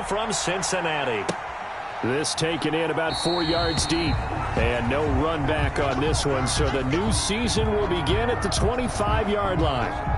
from Cincinnati. This taken in about 4 yards deep. And no run back on this one, so the new season will begin at the 25-yard line.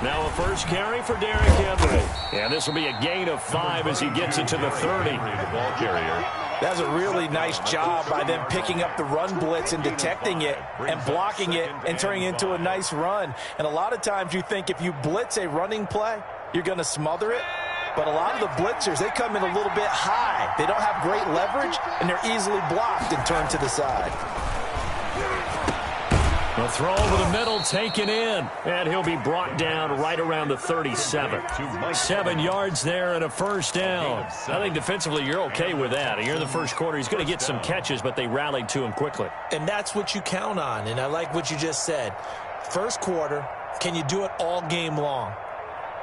Now a first carry for Derrick Henry. And this will be a gain of 5 as he gets it to the 30. The ball carrier. That's a really nice job by them picking up the run blitz and detecting it and blocking it and turning it into a nice run. And a lot of times you think if you blitz a running play, you're going to smother it. But a lot of the blitzers, they come in a little bit high. They don't have great leverage, and they're easily blocked and turned to the side. The throw over the middle taken in, and he'll be brought down right around the 37. 7 yards there and a first down. I think defensively you're okay with that. Here in the first quarter, he's going to get some catches, but they rallied to him quickly. And that's what you count on, and I like what you just said. First quarter, can you do it all game long?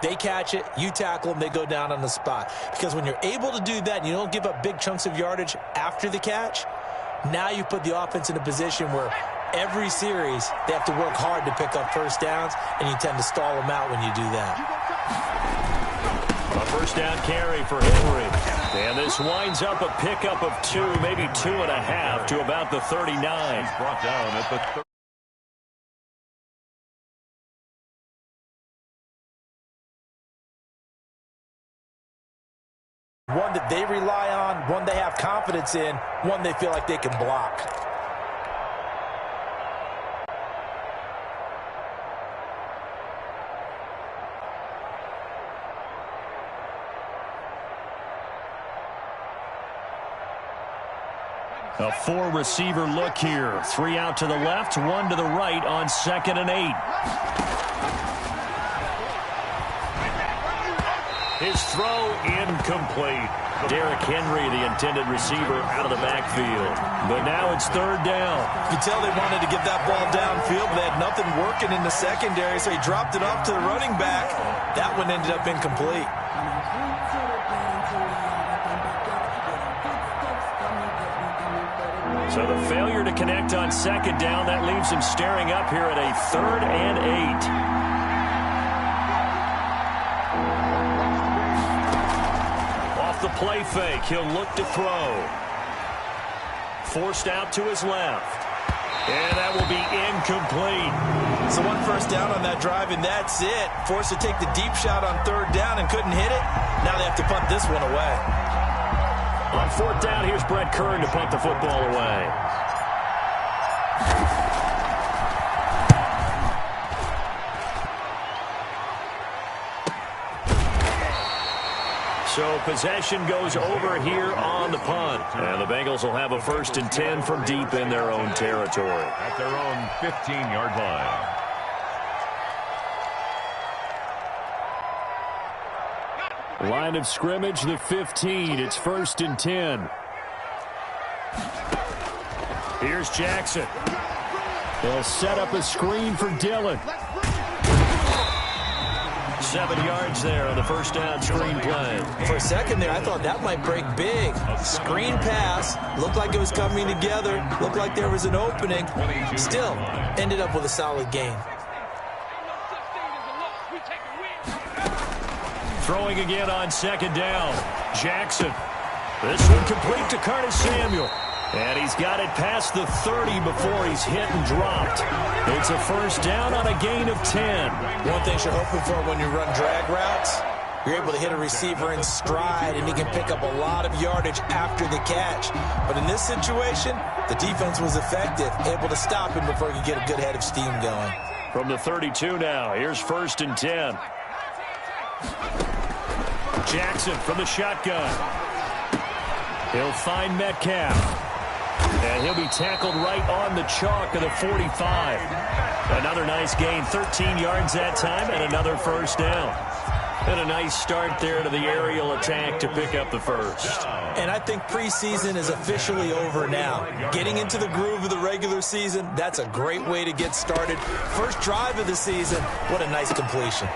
They catch it, you tackle them, they go down on the spot. Because when you're able to do that and you don't give up big chunks of yardage after the catch, now you put the offense in a position where every series, they have to work hard to pick up first downs, and you tend to stall them out when you do that. A first down carry for Henry. And this winds up a pickup of 2, maybe 2.5 to about the 39. He's brought down at the 30. One that they rely on, one they have confidence in, one they feel like they can block. A 4-receiver look here. 3 out to the left, 1 to the right on 2nd and 8. His throw incomplete. Derrick Henry, the intended receiver, out of the backfield. But now it's 3rd down. You can tell they wanted to get that ball downfield, but they had nothing working in the secondary, so he dropped it off to the running back. That one ended up incomplete. So the failure to connect on 2nd down, that leaves him staring up here at a 3rd and 8. Off the play fake, he'll look to throw. Forced out to his left. And that will be incomplete. So 1 first down on that drive, and that's it. Forced to take the deep shot on 3rd down and couldn't hit it. Now they have to punt this one away. On 4th down, here's Brett Kern to punt the football away. So possession goes over here on the punt. And the Bengals will have a 1st and 10 from deep in their own territory. At their own 15-yard line. Line of scrimmage, the 15. It's 1st and 10. Here's Jackson. They'll set up a screen for Dillon. 7 yards there on the first down screen play. For a second there, I thought that might break big. Screen pass. Looked like it was coming together. Looked like there was an opening. Still, ended up with a solid gain. Throwing again on 2nd down. Jackson. This one complete to Curtis Samuel. And he's got it past the 30 before he's hit and dropped. It's a first down on a gain of 10. One thing you're hoping for when you run drag routes, you're able to hit a receiver in stride, and he can pick up a lot of yardage after the catch. But in this situation, the defense was effective, able to stop him before he could get a good head of steam going. From the 32 now, here's 1st and 10. Jackson from the shotgun. He'll find Metcalf. And he'll be tackled right on the chalk of the 45. Another nice gain, 13 yards that time, and another first down. And a nice start there to the aerial attack to pick up the first. And I think preseason is officially over now. Getting into the groove of the regular season, that's a great way to get started. First drive of the season, what a nice completion.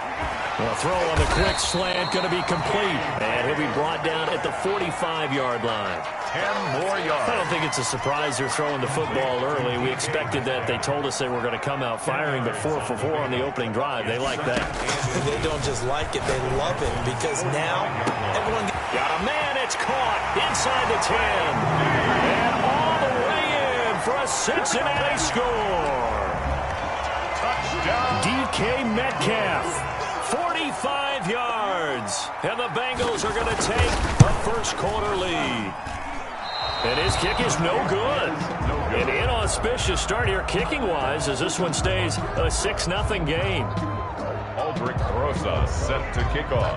Well, throw on the quick slant going to be complete. And he'll be brought down at the 45-yard line. 10 more yards. I don't think it's a surprise they're throwing the football early. We expected that. They told us they were going to come out firing, but 4 for 4 on the opening drive. They like that. They don't just like it, they love it, because now everyone got a man. It's caught inside the 10. And all the way in for a Cincinnati score. Touchdown. DK Metcalf. 45 yards. And the Bengals are going to take a first-quarter lead. And his kick is no good. An inauspicious start here kicking-wise as this one stays a 6-0 game. Aldrich Rosa set to kick off.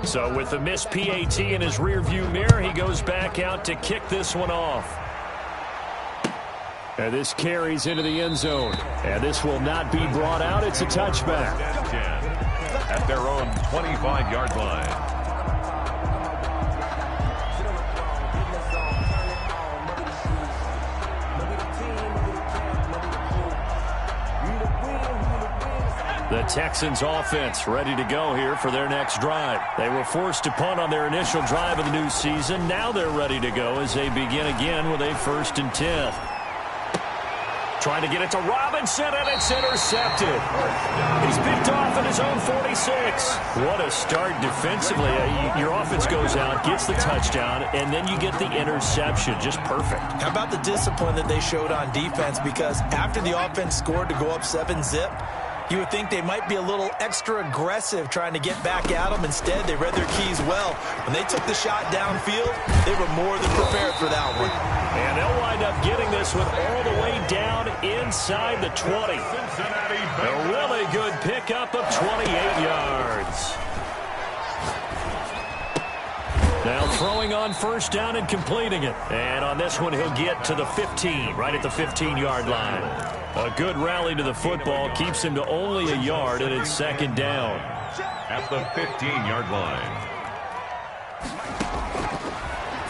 So with the missed PAT in his rearview mirror, he goes back out to kick this one off. And this carries into the end zone. And this will not be brought out. It's a touchback. 10 at their own 25-yard line. The Texans offense ready to go here for their next drive. They were forced to punt on their initial drive of the new season. Now they're ready to go as they begin again with a 1st and 10. Trying to get it to Robinson, and it's intercepted. He's picked off at his own 46. What a start defensively. Your offense goes out, gets the touchdown, and then you get the interception. Just perfect. How about the discipline that they showed on defense? Because after the offense scored to go up 7-zip, you would think they might be a little extra aggressive trying to get back at them. Instead, they read their keys well. When they took the shot downfield, they were more than prepared for that one. And they'll wind up getting this one all the way down inside the 20. A really good pickup of 28 yards. Now throwing on first down and completing it. And on this one, he'll get to the 15, right at the 15-yard line. A good rally to the football keeps him to only a yard, and it's 2nd down. At the 15-yard line.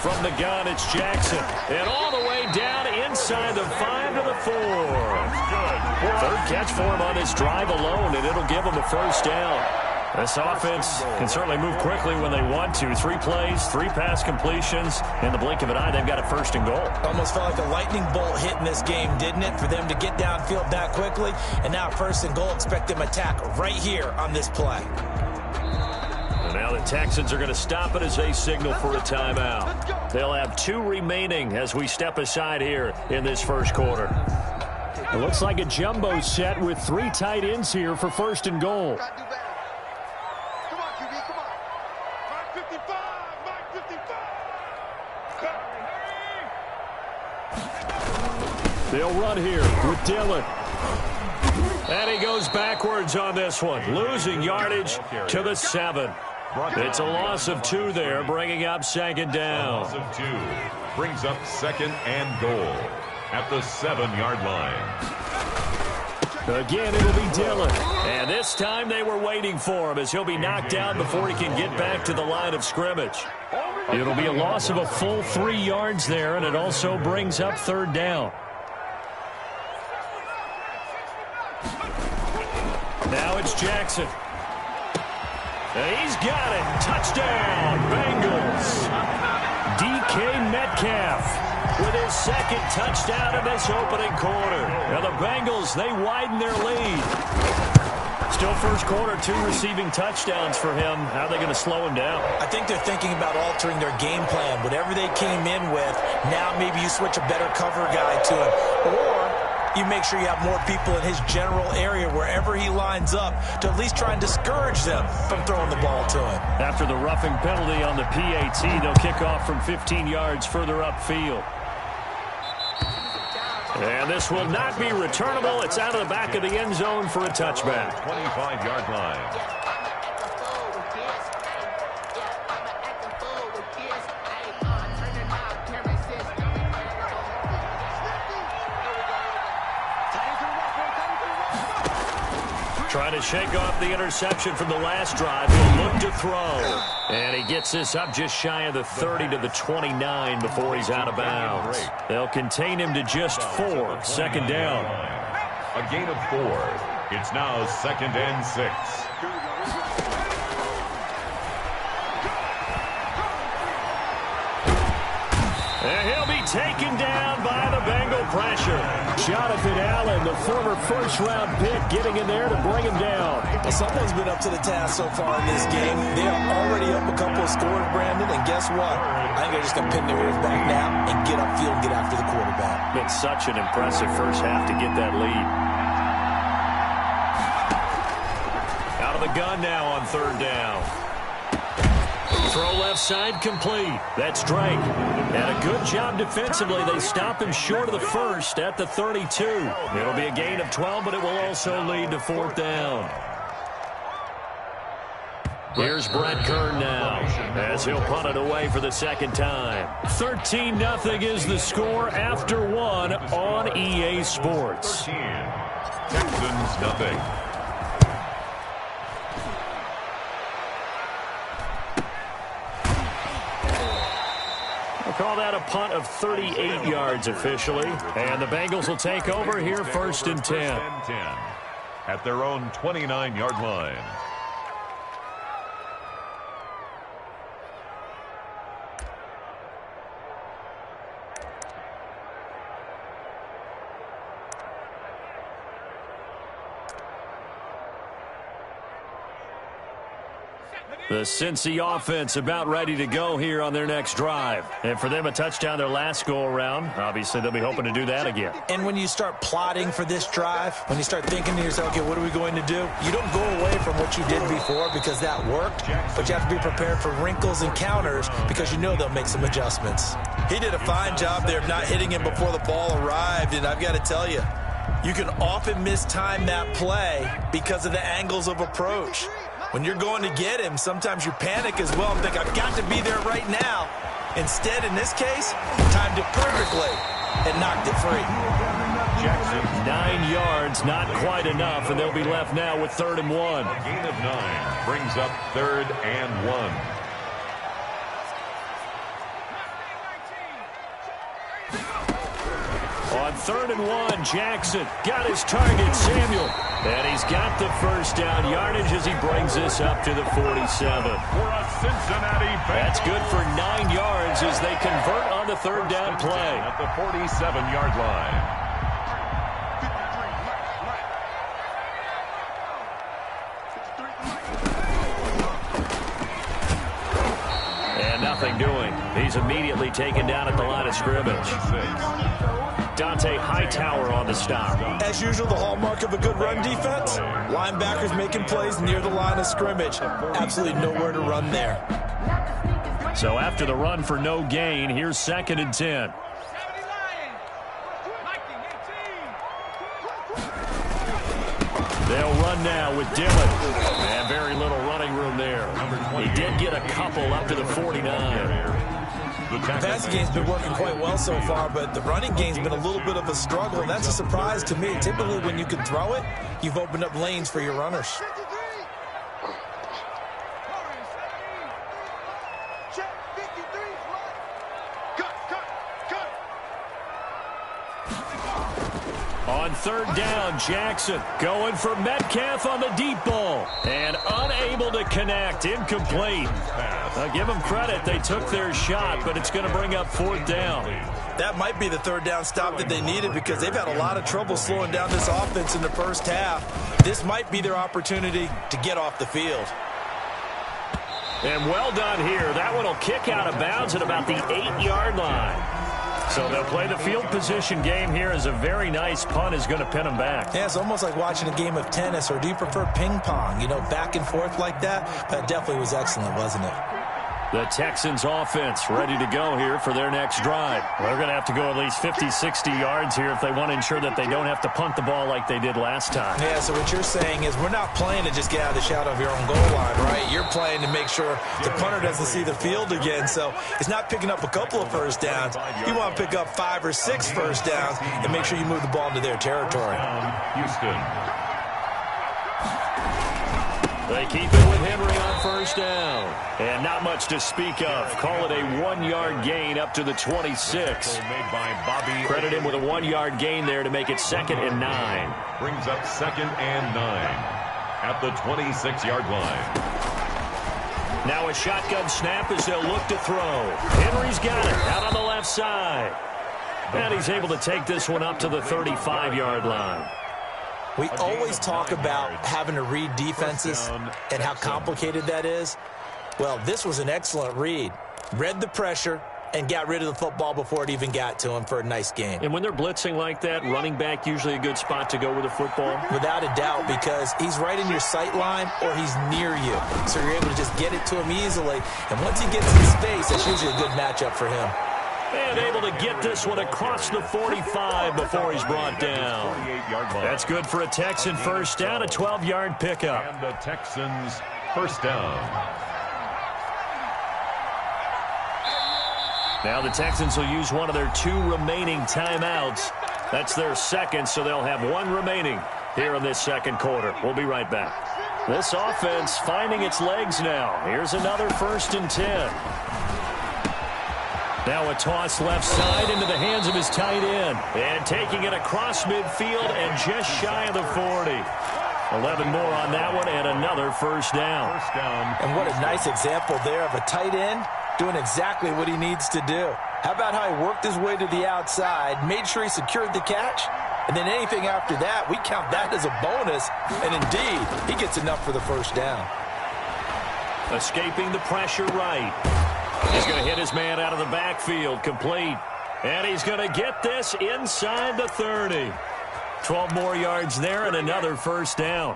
From the gun, it's Jackson. And all the way down inside the 5 to the 4. Third catch for him on this drive alone, and it'll give him a first down. This offense can certainly move quickly when they want to. 3 plays, 3 pass completions. In the blink of an eye, they've got a 1st and goal. Almost felt like a lightning bolt hit in this game, didn't it? For them to get downfield that quickly. And now 1st and goal, expect them to attack right here on this play. And now the Texans are going to stop it as they signal for a timeout. They'll have 2 remaining as we step aside here in this first quarter. It looks like a jumbo set with 3 tight ends here for 1st and goal. They'll run here with Dillon. And he goes backwards on this one, losing yardage to the 7. It's a loss of 2 there, bringing up 2nd down. Loss of 2 brings up 2nd and goal at the 7-yard line. Again, it'll be Dillon. And this time they were waiting for him as he'll be knocked down before he can get back to the line of scrimmage. It'll be a loss of a full 3 yards there, and it also brings up 3rd down. Now it's Jackson. And he's got it. Touchdown, Bengals. DK Metcalf with his 2nd touchdown in this opening quarter. Now the Bengals, they widen their lead. Still first quarter, 2 receiving touchdowns for him. How are they going to slow him down? I think they're thinking about altering their game plan. Whatever they came in with, now maybe you switch a better cover guy to him. Or you make sure you have more people in his general area wherever he lines up to at least try and discourage them from throwing the ball to him. After the roughing penalty on the PAT, they'll kick off from 15 yards further upfield. And this will not be returnable. It's out of the back of the end zone for a touchback. 25-yard line. Trying to shake off the interception from the last drive. He'll look to throw. And he gets this up just shy of the 30 to the 29 before he's out of bounds. They'll contain him to just 4. Second down. A gain of 4. It's now 2nd and 6. And he'll be taken down by the Bengal pressure. Jonathan Allen, the former first-round pick, getting in there to bring him down. Well, someone's been up to the task so far in this game. They are already up a couple of scores, Brandon, and guess what? I think they're just going to pin their ears back now and get upfield and get after the quarterback. It's such an impressive first half to get that lead. Out of the gun now on 3rd down. Throw left side complete. That's Drake. And a good job defensively. They stop him short of the first at the 32. It'll be a gain of 12, but it will also lead to 4th down. Here's Brett Kern now as he'll punt it away for the second time. 13-0 is the score after 1 on EA Sports. 13. Texans nothing. Call that a punt of 38 yards officially. And the Bengals will take over here 1st and 10. At their own 29-yard line. The Cincy offense about ready to go here on their next drive. And for them, a touchdown their last go-around. Obviously, they'll be hoping to do that again. And when you start plotting for this drive, when you start thinking to yourself, okay, what are we going to do? You don't go away from what you did before because that worked, but you have to be prepared for wrinkles and counters because you know they'll make some adjustments. He did a fine job there of not hitting him before the ball arrived, and I've got to tell you, you can often mistime that play because of the angles of approach. When you're going to get him, sometimes you panic as well and think, I've got to be there right now. Instead, in this case, timed it perfectly and knocked it free. Jackson. 9 yards, not quite enough, and they'll be left now with 3rd and 1. A gain of 9 brings up 3rd and 1. On 3rd and 1, Jackson got his target, Samuel. And he's got the first down yardage as he brings this up to the 47. For a Cincinnati Bengals. That's good for 9 yards as they convert on the 3rd down play. At the 47-yard line. And nothing doing. He's immediately taken down at the line of scrimmage. Dante Hightower on the stop. As usual, the hallmark of a good run defense, linebackers making plays near the line of scrimmage. Absolutely nowhere to run there. So after the run for no gain, here's 2nd and 10. They'll run now with Dillon. And very little running room there. He did get a couple up to the 49. The passing game's been working quite well so far, but the running game's been a little bit of a struggle, and that's a surprise to me. Typically, when you can throw it, you've opened up lanes for your runners. On 3rd down, Jackson going for Metcalf on the deep ball. And unable to connect, incomplete. I'll give them credit, they took their shot, but it's going to bring up 4th down. That might be the 3rd down stop that they needed because they've had a lot of trouble slowing down this offense in the first half. This might be their opportunity to get off the field. And well done here. That one will kick out of bounds at about the 8-yard line. So they'll play the field position game here as a very nice punt is going to pin them back. Yeah, it's almost like watching a game of tennis, or do you prefer ping pong? You know, back and forth like that? But it definitely was excellent, wasn't it? The Texans offense ready to go here for their next drive. They're going to have to go at least 50, 60 yards here if they want to ensure that they don't have to punt the ball like they did last time. Yeah, so what you're saying is we're not playing to just get out of the shadow of your own goal line, right? You're playing to make sure the punter doesn't see the field again. So it's not picking up a couple of first downs. You want to pick up 5 or 6 first downs and make sure you move the ball into their territory. Houston. They keep it with Henry on first down. And not much to speak of. Call it a 1-yard gain up to the 26. Made by Bobby. Credit him with a 1-yard gain there to make it 2nd and 9. Brings up 2nd and 9 at the 26-yard line. Now a shotgun snap as they'll look to throw. Henry's got it out on the left side. And he's able to take this one up to the 35-yard line. We always talk about having to read defenses and how complicated that is. Well, this was an excellent read. Read the pressure and got rid of the football before it even got to him for a nice game. And when they're blitzing like that, running back usually a good spot to go with the football? Without a doubt, because he's right in your sight line or he's near you. So you're able to just get it to him easily. And once he gets in space, that's usually a good matchup for him. And able to get this one across the 45 before he's brought down. That's good for a Texan first down, a 12-yard pickup. And the Texans first down. Now the Texans will use one of their 2 remaining timeouts. That's their second, so they'll have 1 remaining here in this second quarter. We'll be right back. This offense finding its legs now. Here's another 1st and 10. Now a toss left side into the hands of his tight end. And taking it across midfield and just shy of the 40. 11 more on that one and another first down. And what a nice example there of a tight end doing exactly what he needs to do. How about how he worked his way to the outside, made sure he secured the catch, and then anything after that, we count that as a bonus. And indeed, he gets enough for the first down. Escaping the pressure right. He's going to hit his man out of the backfield, complete. And he's going to get this inside the 30. 12 more yards there and another first down.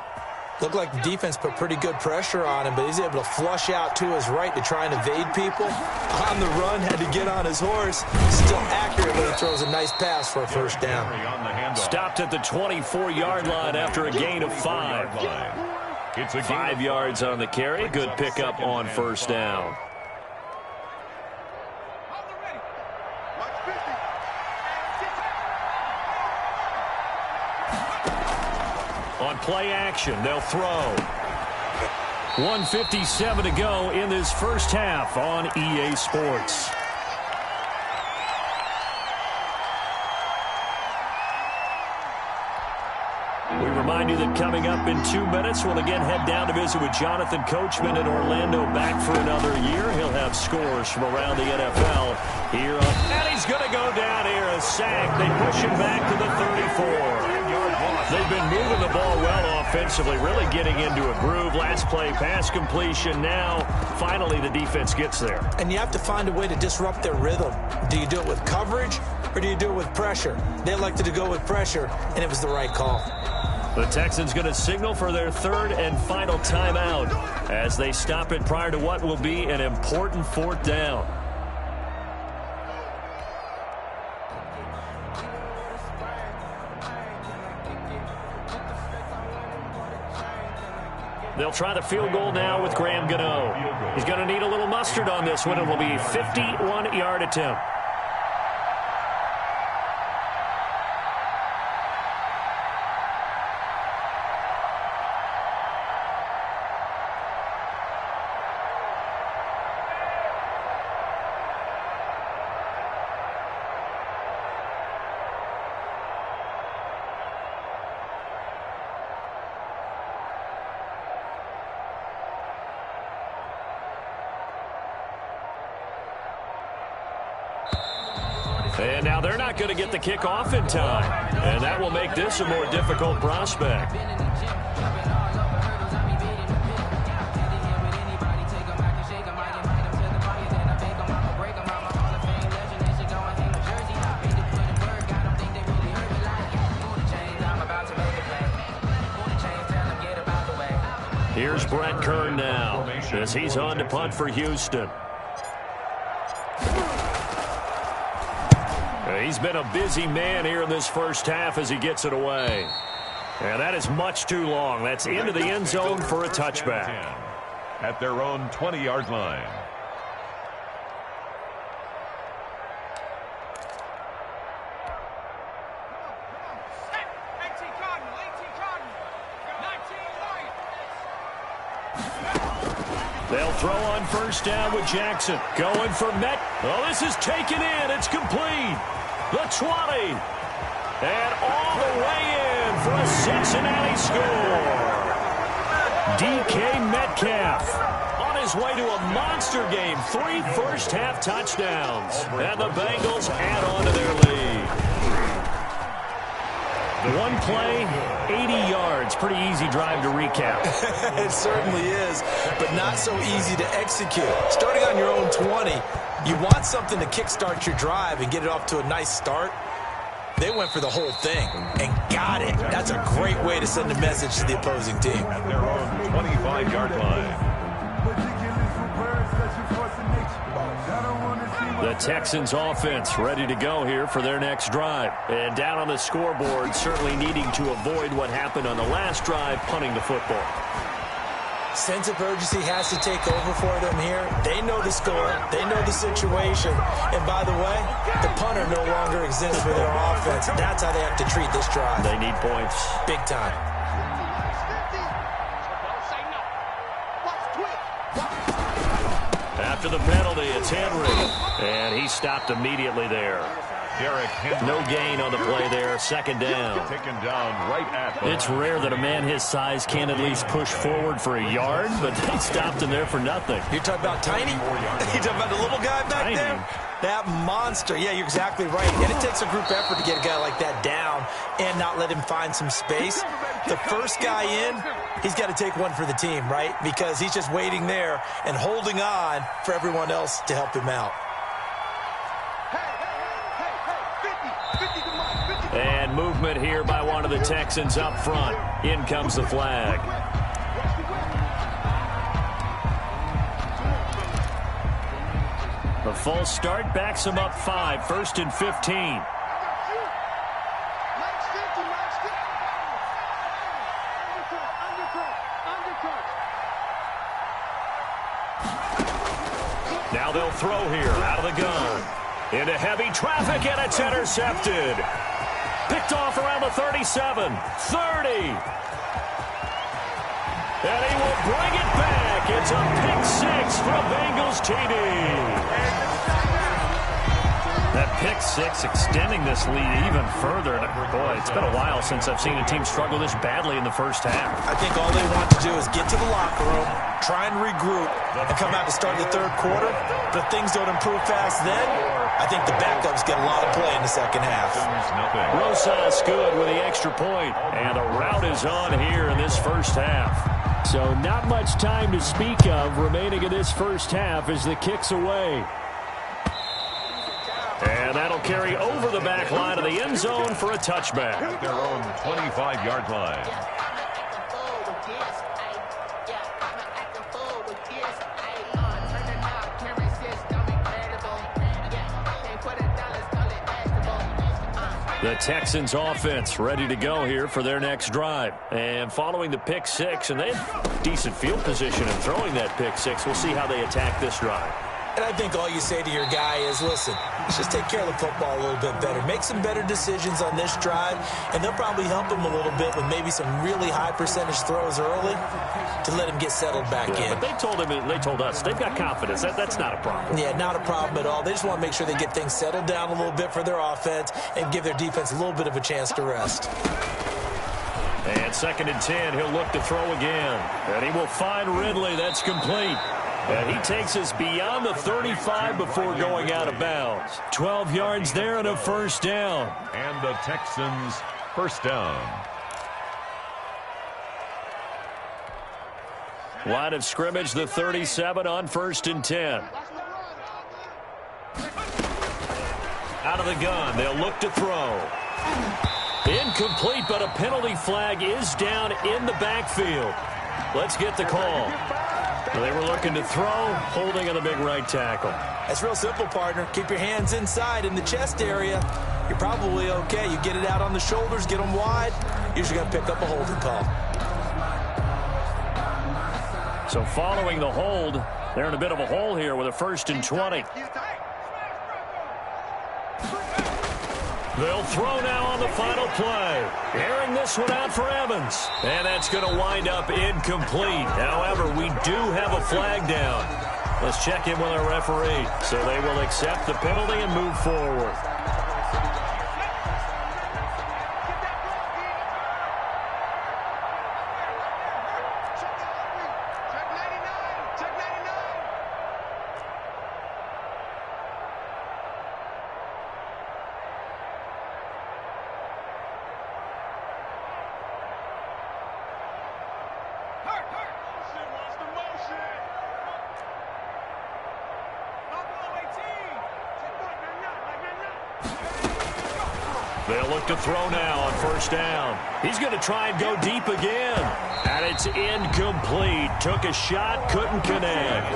Looked like the defense put pretty good pressure on him, but he's able to flush out to his right to try and evade people. On the run, had to get on his horse. Still accurate when he throws a nice pass for a first down. Stopped at the 24-yard line after a gain of 5. It's a 5 yards on the carry. Good pickup on first down. On play action, they'll throw. 1:57 to go in this first half on EA Sports. We remind you that coming up in 2 minutes, we'll again head down to visit with Jonathan Coachman in Orlando, back for another year. He'll have scores from around the NFL here on. And he's going to go down here, a sack. They push him back to the 34. They've been moving the ball well offensively, really getting into a groove. Last play, pass completion. Now, finally, the defense gets there. And you have to find a way to disrupt their rhythm. Do you do it with coverage or do you do it with pressure? They elected to go with pressure, and it was the right call. The Texans going to signal for their 3rd and final timeout as they stop it prior to what will be an important 4th down. They'll try the field goal now with Graham Gano. He's going to need a little mustard on this one. It will be a 51-yard attempt. And now they're not going to get the kickoff in time. And that will make this a more difficult prospect. Here's Brett Kern now as he's on to punt for Houston. He's been a busy man here in this first half as he gets it away. And that is much too long. That's into the end zone for a touchback. At their own 20-yard line. They'll throw on first down with Jackson. Going for Met. Oh, this is taken in. It's complete. The 20. And all the way in for a Cincinnati score. DK Metcalf on his way to a monster game. 3 first-half touchdowns. And the Bengals add on to their lead. One play, 80 yards. Pretty easy drive to recap. It certainly is, but not so easy to execute. Starting on your own 20, you want something to kickstart your drive and get it off to a nice start. They went for the whole thing and got it. That's a great way to send a message to the opposing team. At their own 25-yard line. The Texans offense ready to go here for their next drive. And down on the scoreboard, certainly needing to avoid what happened on the last drive, punting the football. Sense of urgency has to take over for them here. They know the score. They know the situation. And by the way, the punter no longer exists for their offense. That's how they have to treat this drive. They need points. Big time. After the penalty, it's Henry. And he stopped immediately there. No gain on the play there. Second down. Taken down right at the It's rare that a man his size can't at least push forward for a yard, but they stopped him there for nothing. You're talking about Tiny? You're talking about the little guy back there? That monster. Yeah, you're exactly right. And it takes a group effort to get a guy like that down and not let him find some space. The first guy in, he's got to take one for the team, right? Because he's just waiting there and holding on for everyone else to help him out. And movement here by one of the Texans up front. In comes the flag. The false start backs him up 5. 1st and 15. Now they'll throw here out of the gun. Into heavy traffic, and it's intercepted. Picked off around the 37. 30. And he will bring it back. It's a pick 6 for a Bengals TD. That pick 6 extending this lead even further. And boy, it's been a while since I've seen a team struggle this badly in the first half. I think all they want to do is get to the locker room, try and regroup, and come out to start the third quarter. But if things don't improve fast then, I think the backups get a lot of play in the second half. Rosas good with the extra point. And the route is on here in this first half. So not much time to speak of remaining in this first half as the kick's away. And that'll carry over the back line of the end zone for a touchback. At their own 25-yard line. The Texans offense ready to go here for their next drive. And following the pick 6, and they have decent field position in throwing that pick 6. We'll see how they attack this drive. And I think all you say to your guy is, listen, let's just take care of the football a little bit better. Make some better decisions on this drive, and they'll probably help him a little bit with maybe some really high percentage throws early to let him get settled back in. But they told us they've got confidence. That's not a problem. Yeah, not a problem at all. They just want to make sure they get things settled down a little bit for their offense and give their defense a little bit of a chance to rest. And 2nd and 10, he'll look to throw again. And he will find Ridley. That's complete. And he takes us beyond the 35 before going out of bounds. 12 yards there and a first down. And the Texans first down. Line of scrimmage, the 37 on 1st and 10. Out of the gun, they'll look to throw. Incomplete, but a penalty flag is down in the backfield. Let's get the call. They were looking to throw, holding on the big right tackle. It's real simple, partner. Keep your hands inside in the chest area. You're probably okay. You get it out on the shoulders, get them wide. Usually going to pick up a holding call. So following the hold, they're in a bit of a hole here with a 1st and 20. They'll throw now on the final play. Airing this one out for Evans. And that's going to wind up incomplete. However, we do have a flag down. Let's check in with our referee. So they will accept the penalty and move forward. They'll look to throw now on 1st down. He's going to try and go deep again. And it's incomplete. Took a shot, couldn't connect.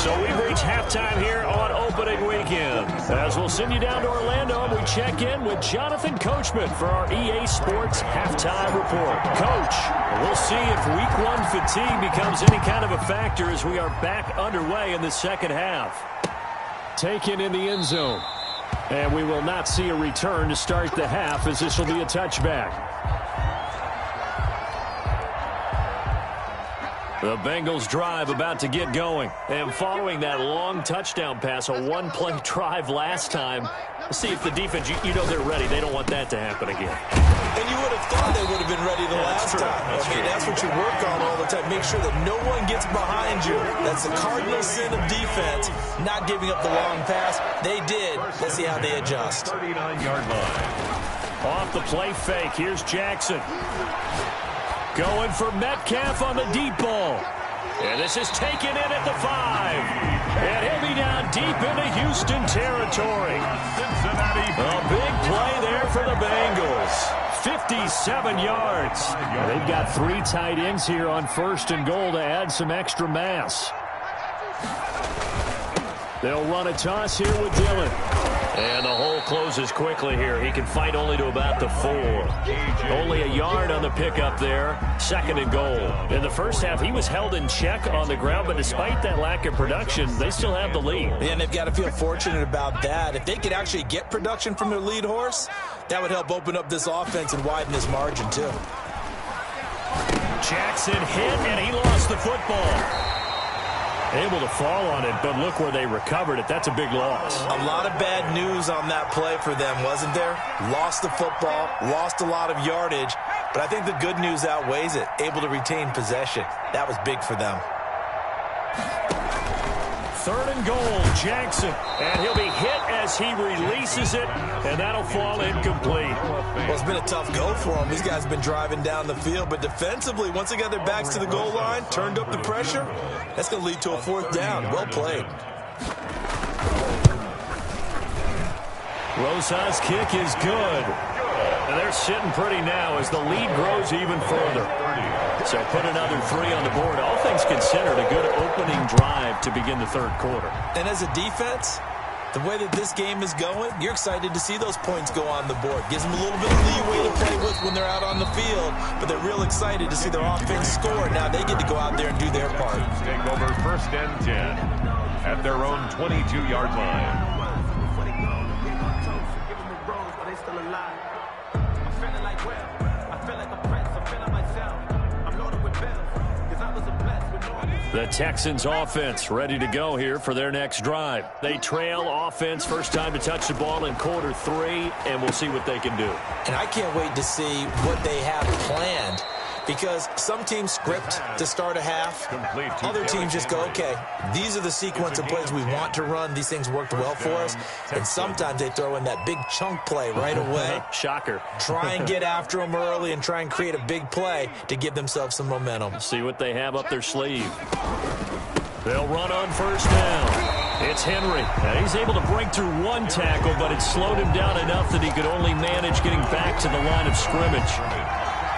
So we've reached halftime here on opening weekend. As we'll send you down to Orlando, and we check in with Jonathan Coachman for our EA Sports Halftime Report. Coach, we'll see if Week 1 fatigue becomes any kind of a factor as we are back underway in the second half. Taken in the end zone. And we will not see a return to start the half, as this will be a touchback. The Bengals drive about to get going. And following that long touchdown pass, a one-play drive last time, let's see if the defense, you know they're ready. They don't want that to happen again. And you would have thought they would have been ready the last time. That's what you work on all the time. Make sure that no one gets behind you. That's the cardinal sin of defense, not giving up the long pass. They did. Let's see how they adjust. 39-yard line. Off the play fake, here's Jackson. Going for Metcalf on the deep ball. And this is taken in at the 5. And he'll be down deep into Houston territory. A big play there for the Bengals. 57 yards. They've got 3 tight ends here on 1st and goal to add some extra mass. They'll run a toss here with Dillon. And the hole closes quickly here. He can fight only to about the 4. Only a yard on the pickup there. 2nd and goal. In the first half, he was held in check on the ground, but despite that lack of production, they still have the lead. And they've got to feel fortunate about that. If they could actually get production from their lead horse, that would help open up this offense and widen his margin, too. Jackson hit, and he lost the football. Able to fall on it, but look where they recovered it. That's a big loss. A lot of bad news on that play for them, wasn't there? Lost the football, lost a lot of yardage, but I think the good news outweighs it. Able to retain possession. That was big for them. 3rd and goal, Jackson. And he'll be hit as he releases it, and that'll fall incomplete. Well, it's been a tough go for them. These guys have been driving down the field, but defensively, once they got their backs to the goal line, turned up the pressure, that's going to lead to a 4th down. Well played. Rosa's kick is good. And they're sitting pretty now as the lead grows even further. So put another 3 on the board. All things considered, a good opening drive to begin the 3rd quarter. And as a defense, the way that this game is going, you're excited to see those points go on the board. Gives them a little bit of leeway to play with when they're out on the field, but they're real excited to see their offense score. Now they get to go out there and do their part. Take over 1st and 10 at their own 22-yard line. The Texans offense ready to go here for their next drive. They trail offense, first time to touch the ball in quarter 3, and we'll see what they can do. And I can't wait to see what they have planned, because some teams script to start a half. Other teams just go, okay, these are the sequence of plays we want to run. These things worked well for us. And sometimes they throw in that big chunk play right away. Shocker. Try and get after them early and try and create a big play to give themselves some momentum. See what they have up their sleeve. They'll run on 1st down. It's Henry. And he's able to break through 1 tackle, but it slowed him down enough that he could only manage getting back to the line of scrimmage.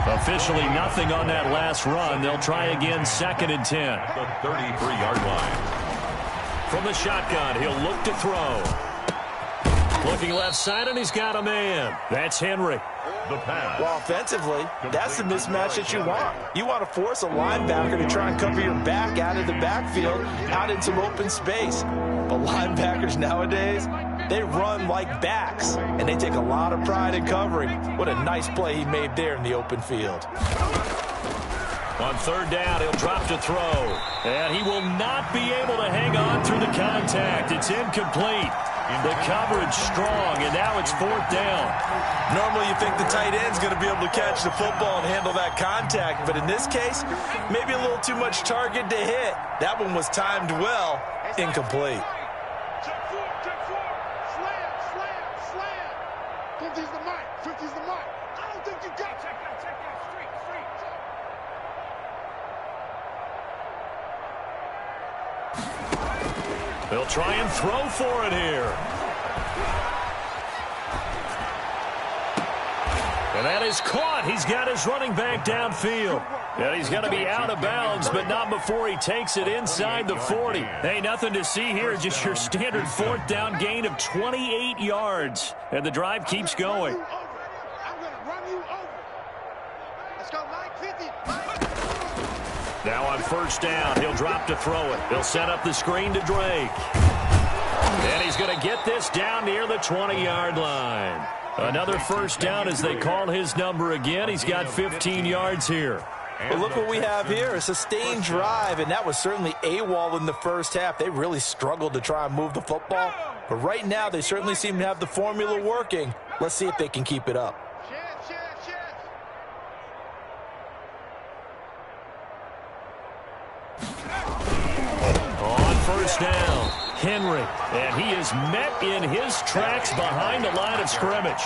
Officially nothing on that last run. They'll try again, 2nd and 10. The 33-yard line. From the shotgun, he'll look to throw. Looking left side, and he's got a man. That's Henry. The pass. Well, offensively, that's the mismatch that you want. You want to force a linebacker to try and cover your back out of the backfield, out in some open space. But linebackers nowadays, they run like backs, and they take a lot of pride in covering. What a nice play he made there in the open field. On 3rd down, he'll drop to throw. And he will not be able to hang on through the contact. It's incomplete. The coverage strong, and now it's 4th down. Normally you think the tight end's going to be able to catch the football and handle that contact, but in this case, maybe a little too much target to hit. That one was timed well, incomplete. Check four, slam, slam. 50's the mark, 50's the mark. I don't think you got check out, straight. They'll try and throw for it here. And that is caught. He's got his running back downfield. And he's going to be out of bounds, but not before he takes it inside the 40. Hey, nothing to see here. Just your standard 4th down gain of 28 yards. And the drive keeps going. I'm going to run you over. Let's go, Mike, 50. Now on 1st down, he'll drop to throw it. He'll set up the screen to Drake. And he's going to get this down near the 20-yard line. Another 1st down as they call his number again. He's got 15 yards here. Well, look what we have here, a sustained drive, and that was certainly AWOL in the first half. They really struggled to try and move the football. But right now, they certainly seem to have the formula working. Let's see if they can keep it up. On 1st down, Henry, and he is met in his tracks behind the line of scrimmage.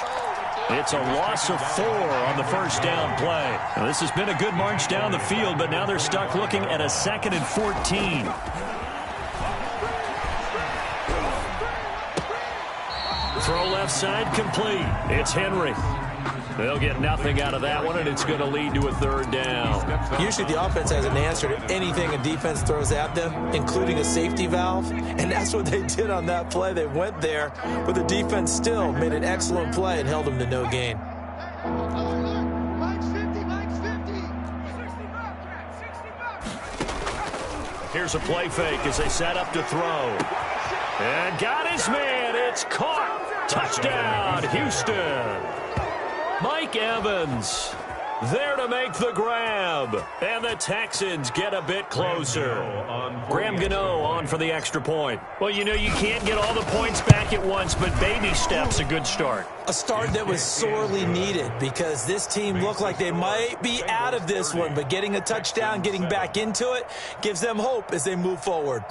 It's a loss of 4 on the 1st down play. Now, this has been a good march down the field, but now they're stuck looking at a 2nd and 14. Throw left side complete. It's Henry. They'll get nothing out of that one, and it's going to lead to a 3rd down. Usually the offense has an answer to anything a defense throws at them, including a safety valve, and that's what they did on that play. They went there, but the defense still made an excellent play and held them to no gain. Mike's 50, Mike's 50. Here's a play fake as they set up to throw. And got his man. It's caught. Touchdown, Houston. Mike Evans there to make the grab. And the Texans get a bit closer. Graham Gano on for the extra point. Well, you know, you can't get all the points back at once, but baby steps a good start. A start that was sorely needed because this team looked like they might be out of this one, but getting a touchdown, getting back into it, gives them hope as they move forward.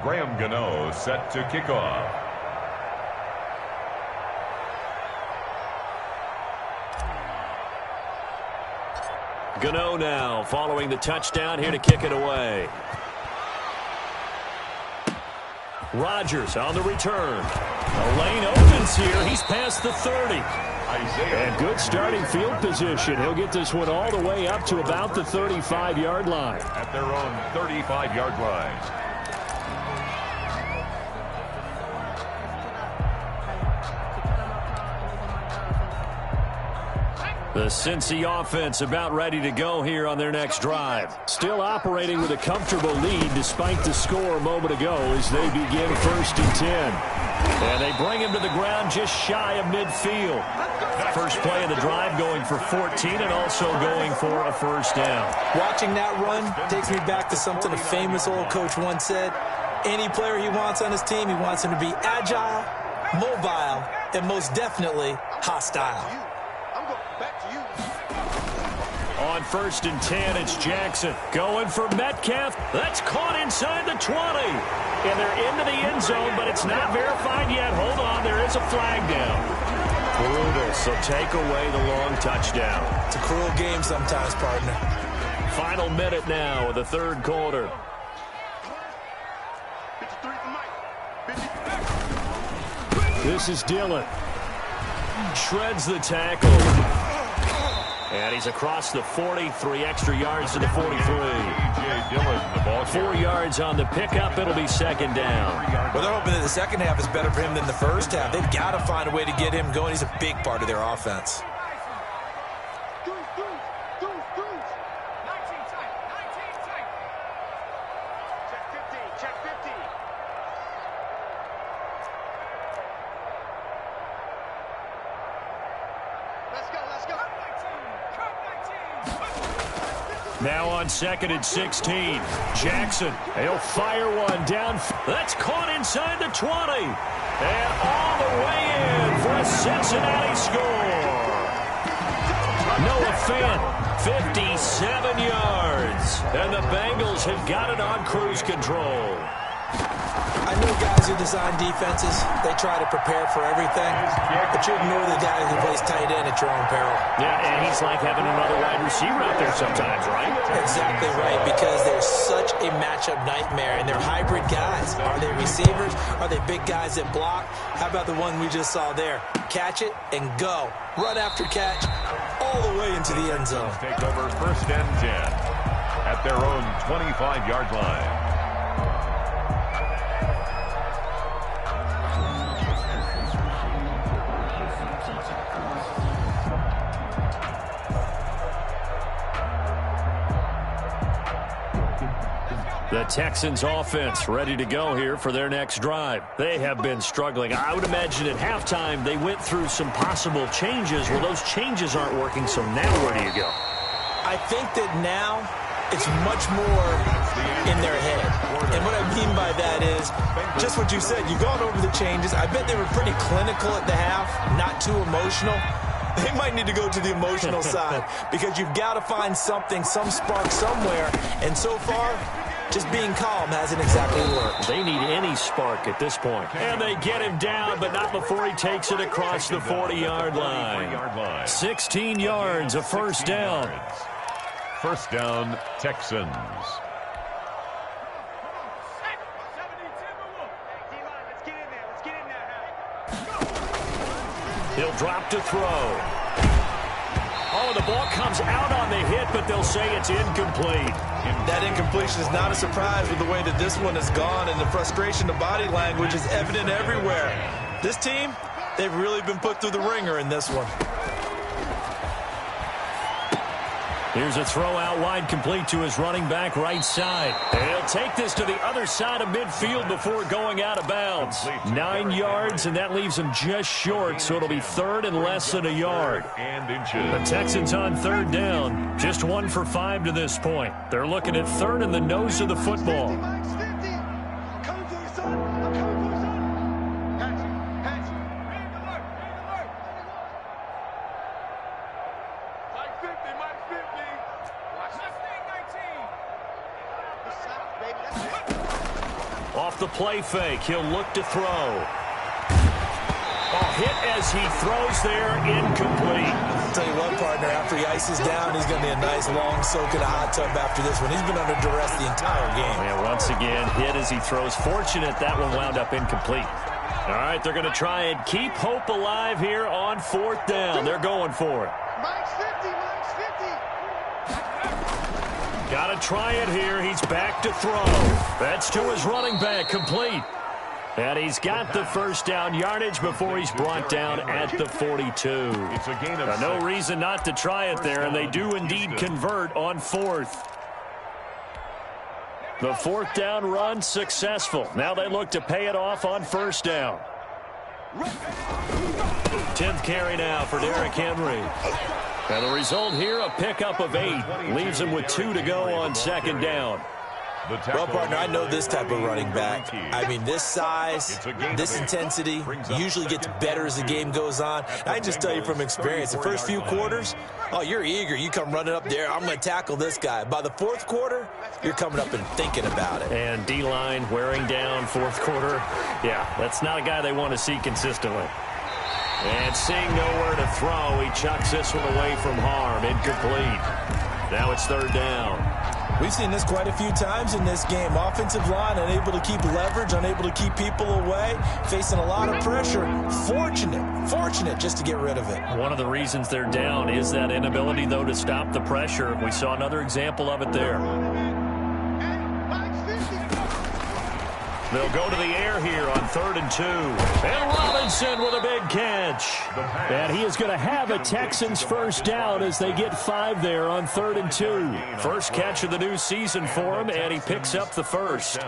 Graham Gano set to kick off. Gano now following the touchdown here to kick it away. Rodgers on the return. A lane opens here. He's past the 30. And good starting field position. He'll get this one all the way up to about the 35-yard line. At their own 35-yard line. The Cincy offense about ready to go here on their next drive. Still operating with a comfortable lead despite the score a moment ago as they begin 1st and 10. And they bring him to the ground just shy of midfield. First play of the drive going for 14 and also going for a 1st down. Watching that run takes me back to something a famous old coach once said. Any player he wants on his team, he wants him to be agile, mobile, and most definitely hostile. On 1st and 10, it's Jackson going for Metcalf. That's caught inside the 20. And they're into the end zone, but it's not verified yet. Hold on, there is a flag down. Brutal, so take away the long touchdown. It's a cruel game sometimes, partner. Final minute now of the 3rd quarter. 53 for Mike. 50. This is Dillon. Shreds the tackle. And he's across the 40, 3 extra yards to the 43. 4 yards on the pickup. It'll be second down. Well, they're hoping that the second half is better for him than the first half. They've got to find a way to get him going. He's a big part of their offense. Now on second and 16. Jackson, he'll fire one down. That's caught inside the 20. And all the way in for a Cincinnati score. Noah Fant, 57 yards. And the Bengals have got it on cruise control. I know guys who design defenses, they try to prepare for everything, but you ignore the guy who plays tight end at your own peril. Yeah, and he's like having another wide receiver out there sometimes, right? Exactly right, because they're such a matchup nightmare, and they're hybrid guys. Are they receivers? Are they big guys that block? How about the one we just saw there? Catch it and go. Run after catch all the way into the end zone. Take over first and 10 at their own 25-yard line. The Texans offense ready to go here for their next drive. They have been struggling. I would imagine at halftime they went through some possible changes. Well, those changes aren't working, so now where do you go? I think that now it's much more in their head. And what I mean by that is just what you said. You've gone over the changes. I bet they were pretty clinical at the half, not too emotional. They might need to go to the emotional side because you've got to find something, some spark somewhere. And so far, just being calm hasn't exactly worked. They need any spark at this point. And they get him down, but not before he takes it across the 40-yard line. 16 yards, a first down. First down, Texans. He'll drop to throw. Oh, the ball comes out on the hit, but they'll say it's incomplete. That incompletion is not a surprise with the way that this one has gone, and the frustration of body language is evident everywhere. This team, they've really been put through the ringer in this one. Here's a throw out wide, complete to his running back right side. And he'll take this to the other side of midfield before going out of bounds. 9 yards, and that leaves him just short, so it'll be third and less than a yard. The Texans on third down, just 1 for 5 to this point. They're looking at third in the nose of the football. Off the play fake, he'll look to throw. Oh, hit as he throws there, incomplete. I'll tell you what, partner, after he ices down, he's going to be a nice long soak in a hot tub after this one. He's been under duress the entire game. Yeah, once again, hit as he throws. Fortunate that one wound up incomplete. All right, they're going to try and keep hope alive here on fourth down. They're going for it. Mike's 50, Mike's 50. Got to try it here. He's back to throw. That's to his running back, complete. And he's got the first down yardage before he's brought down at the 42. It's a gain of no reason not to try it there, and they do indeed convert on fourth. The fourth down run successful. Now they look to pay it off on first down. 10th carry now for Derrick Henry. And the result here, a pickup of 8. Leaves him with 2 to go on second down. Well, partner, I know this type of running back. I mean, this size, this intensity usually gets better as the game goes on. I can just tell you from experience, the first few quarters, oh, you're eager. You come running up there, I'm going to tackle this guy. By the fourth quarter, you're coming up and thinking about it. And D-line wearing down fourth quarter. Yeah, that's not a guy they want to see consistently. And seeing nowhere to throw, he chucks this one away from harm. Incomplete. Now it's third down. We've seen this quite a few times in this game. Offensive line unable to keep leverage, unable to keep people away, facing a lot of pressure. Fortunate just to get rid of it. One of the reasons they're down is that inability, though, to stop the pressure. We saw another example of it there. They'll go to the air here on 3rd and 2. And Robinson with a big catch. And he is going to have a Texans first down as they get 5 there on 3rd and 2. First catch of the new season for him, and he picks up the first.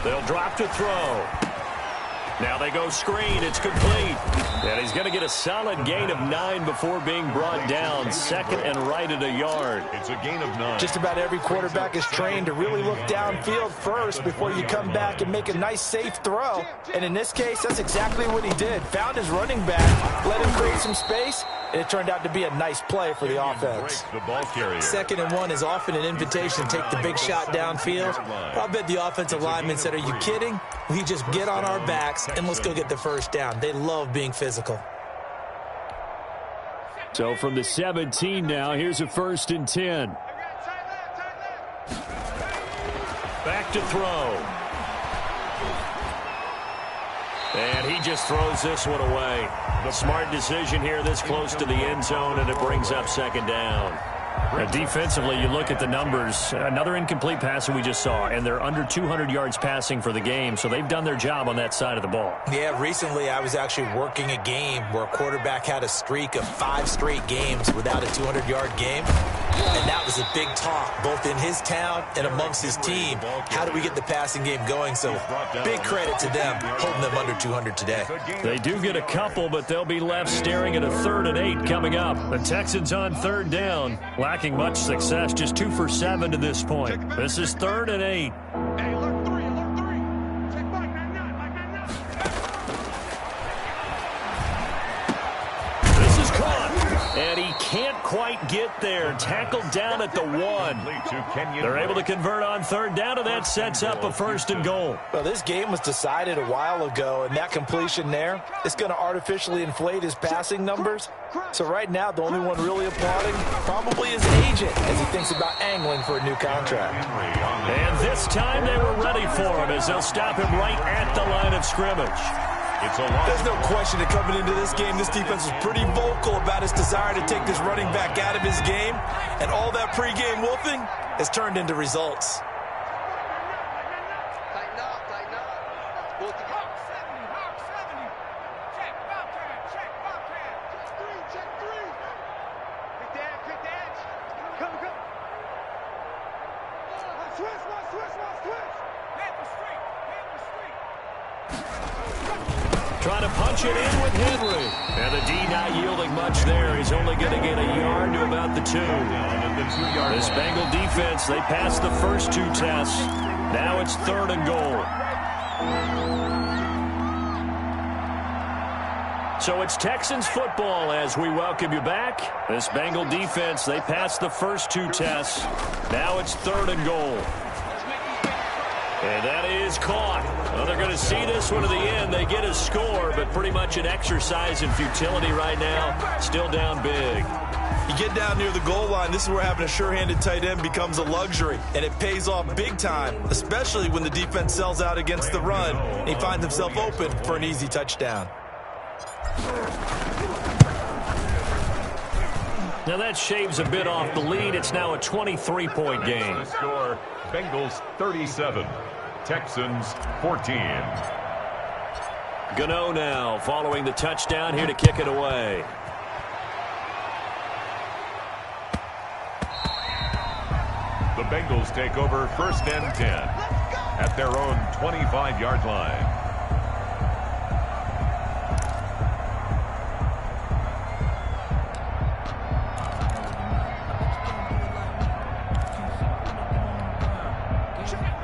They'll drop to throw. Now they go screen. It's complete. And he's going to get a solid gain of 9 before being brought down. Second and right at a yard. It's a gain of 9. Just about every quarterback is trained to really look downfield first before you come back and make a nice, safe throw. And in this case, that's exactly what he did. Found his running back, let him create some space, and it turned out to be a nice play for the offense. The ball carrier. 2nd and 1 is often an invitation to take the big shot downfield. I'll bet the offensive lineman said, are you kidding? We just get on our backs and let's go get the first down. They love being physical. So from the 17 now, here's a 1st and 10. Back to throw. And he just throws this one away. The smart decision here this close to the end zone, and it brings up 2nd down. Defensively, you look at the numbers. Another incomplete pass that we just saw, and they're under 200 yards passing for the game, so they've done their job on that side of the ball. Yeah, recently I was actually working a game where a quarterback had a streak of 5 straight games without a 200-yard game, and that was a big talk, both in his town and amongst his team. How do we get the passing game going? So big credit to them, holding them under 200 today. They do get a couple, but they'll be left staring at a 3rd and 8 coming up. The Texans on 3rd down. Lacking much success, just 2 for 7 to this point. This is 3rd and 8. Hey, alert 3. Check back, man, This is caught, and he can't quite get there. Tackled down at the 1. They're able to convert on 3rd down, and that sets up a 1st and goal. Well, this game was decided a while ago, and that completion there is going to artificially inflate his passing numbers. So right now, the only one really applauding probably his agent as he thinks about angling for a new contract. And this time they were ready for him as they'll stop him right at the line of scrimmage. There's no question that coming into this game, this defense was pretty vocal about his desire to take this running back out of his game. And all that pregame wolfing has turned into results. Tighten up. Pull it together. Hawk 70. Check Bobcat. Check 3. Quick dash. Come. Switch. Panther Street. Trying to punch it in with Henry. And the D not yielding much there. He's only going to get a yard to about the 2. This Bengal defense, they passed the first 2 tests. Now it's 3rd and goal. So it's Texans football as we welcome you back. This Bengal defense, they passed the first 2 tests. Now it's 3rd and goal. And that is caught. Well, they're going to see this one to the end. They get a score, but pretty much an exercise in futility right now. Still down big. You get down near the goal line, this is where having a sure-handed tight end becomes a luxury, and it pays off big time, especially when the defense sells out against the run, and he finds himself open for an easy touchdown. Now that shaves a bit off the lead. It's now a 23-point game. The score, Bengals 37, Texans 14. Gano now following the touchdown here to kick it away. The Bengals take over 1st and 10 at their own 25-yard line.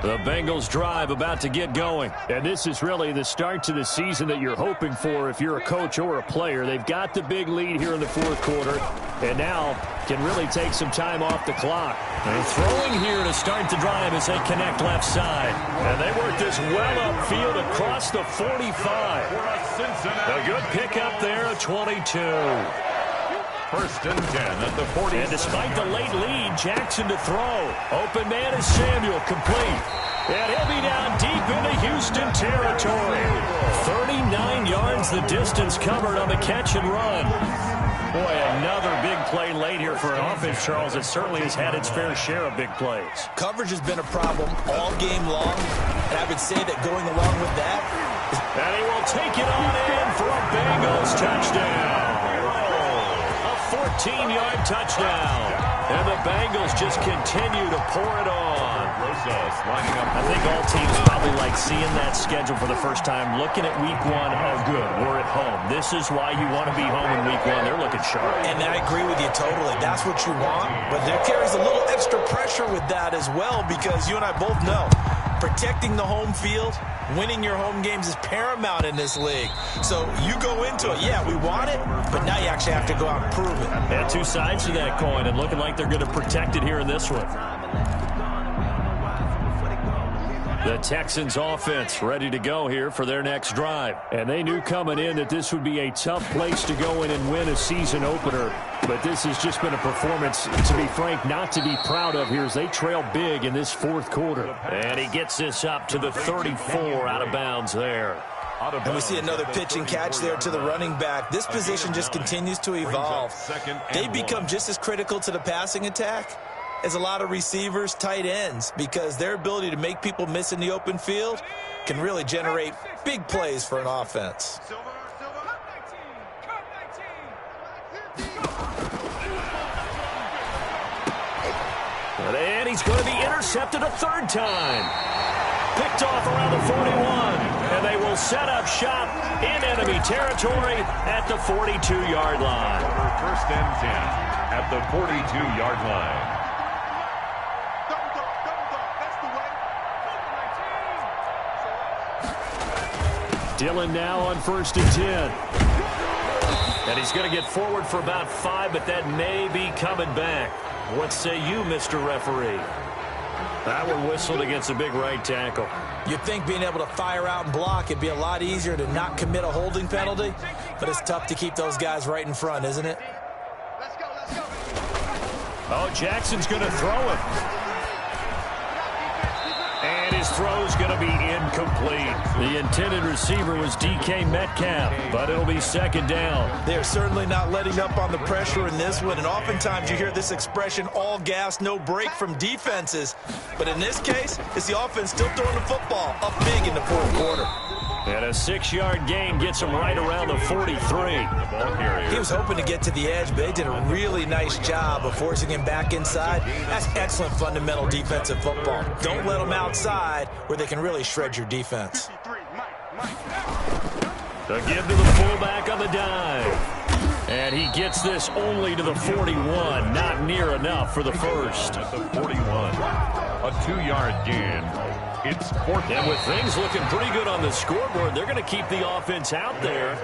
The Bengals drive about to get going. And this is really the start to the season that you're hoping for if you're a coach or a player. They've got the big lead here in the 4th quarter. And now can really take some time off the clock. They're throwing here to start the drive as they connect left side. And they work this well upfield across the 45. A good pickup there at 22. First and 10 at the 40. And despite the late lead, Jackson to throw. Open man is Samuel, complete. And he'll be down deep into Houston territory. 39 yards the distance covered on the catch and run. Boy, another big play late here for an offense, Charles. It certainly has had its fair share of big plays. Coverage has been a problem all game long, and I would say that going along with that. And he will take it on in for a Bengals touchdown. A 14-yard touchdown. And the Bengals just continue to pour it on. Lining up. I think all teams probably like seeing that schedule for the first time, looking at week one. Oh, good, we're at home. This is why you want to be home in week one. They're looking sharp. And I agree with you totally. That's what you want. But there carries a little extra pressure with that as well, because you and I both know protecting the home field, winning your home games is paramount in this league. So you go into it, yeah, we want it, but now you actually have to go out and prove it. And two sides to that coin, and looking like they're going to protect it here in this one. The Texans offense ready to go here for their next drive. And they knew coming in that this would be a tough place to go in and win a season opener. But this has just been a performance, to be frank, not to be proud of here as they trail big in this fourth quarter. And he gets this up to the 34 out of bounds there. And we see another pitch and catch there to the running back. This position just continues to evolve. They become just as critical to the passing attack as a lot of receivers, tight ends, because their ability to make people miss in the open field can really generate big plays for an offense. And he's going to be intercepted a third time. Picked off around the 41. And they will set up shop in enemy territory at the 42-yard line. First and 10 at the 42-yard line. Dillon now on first and 10. And he's going to get forward for about 5, but that may be coming back. What say you, Mr. Referee? That one whistled against a big right tackle. You'd think being able to fire out and block, it'd be a lot easier to not commit a holding penalty, but it's tough to keep those guys right in front, isn't it? Let's go, let's go. Oh, Jackson's going to throw it. And his throw's going to be incomplete. The intended receiver was DK Metcalf, but it'll be second down. They're certainly not letting up on the pressure in this one, and oftentimes you hear this expression, all gas, no break from defenses. But in this case, it's the offense still throwing the football up big in the fourth quarter. And a 6-yard gain gets him right around the 43. He was hoping to get to the edge, but they did a really nice job of forcing him back inside. That's excellent fundamental defensive football. Don't let them outside where they can really shred your defense. To give to the fullback on the dive. And he gets this only to the 41. Not near enough for the first. At the 41. A 2-yard gain. It's fourth. And with things looking pretty good on the scoreboard, they're going to keep the offense out there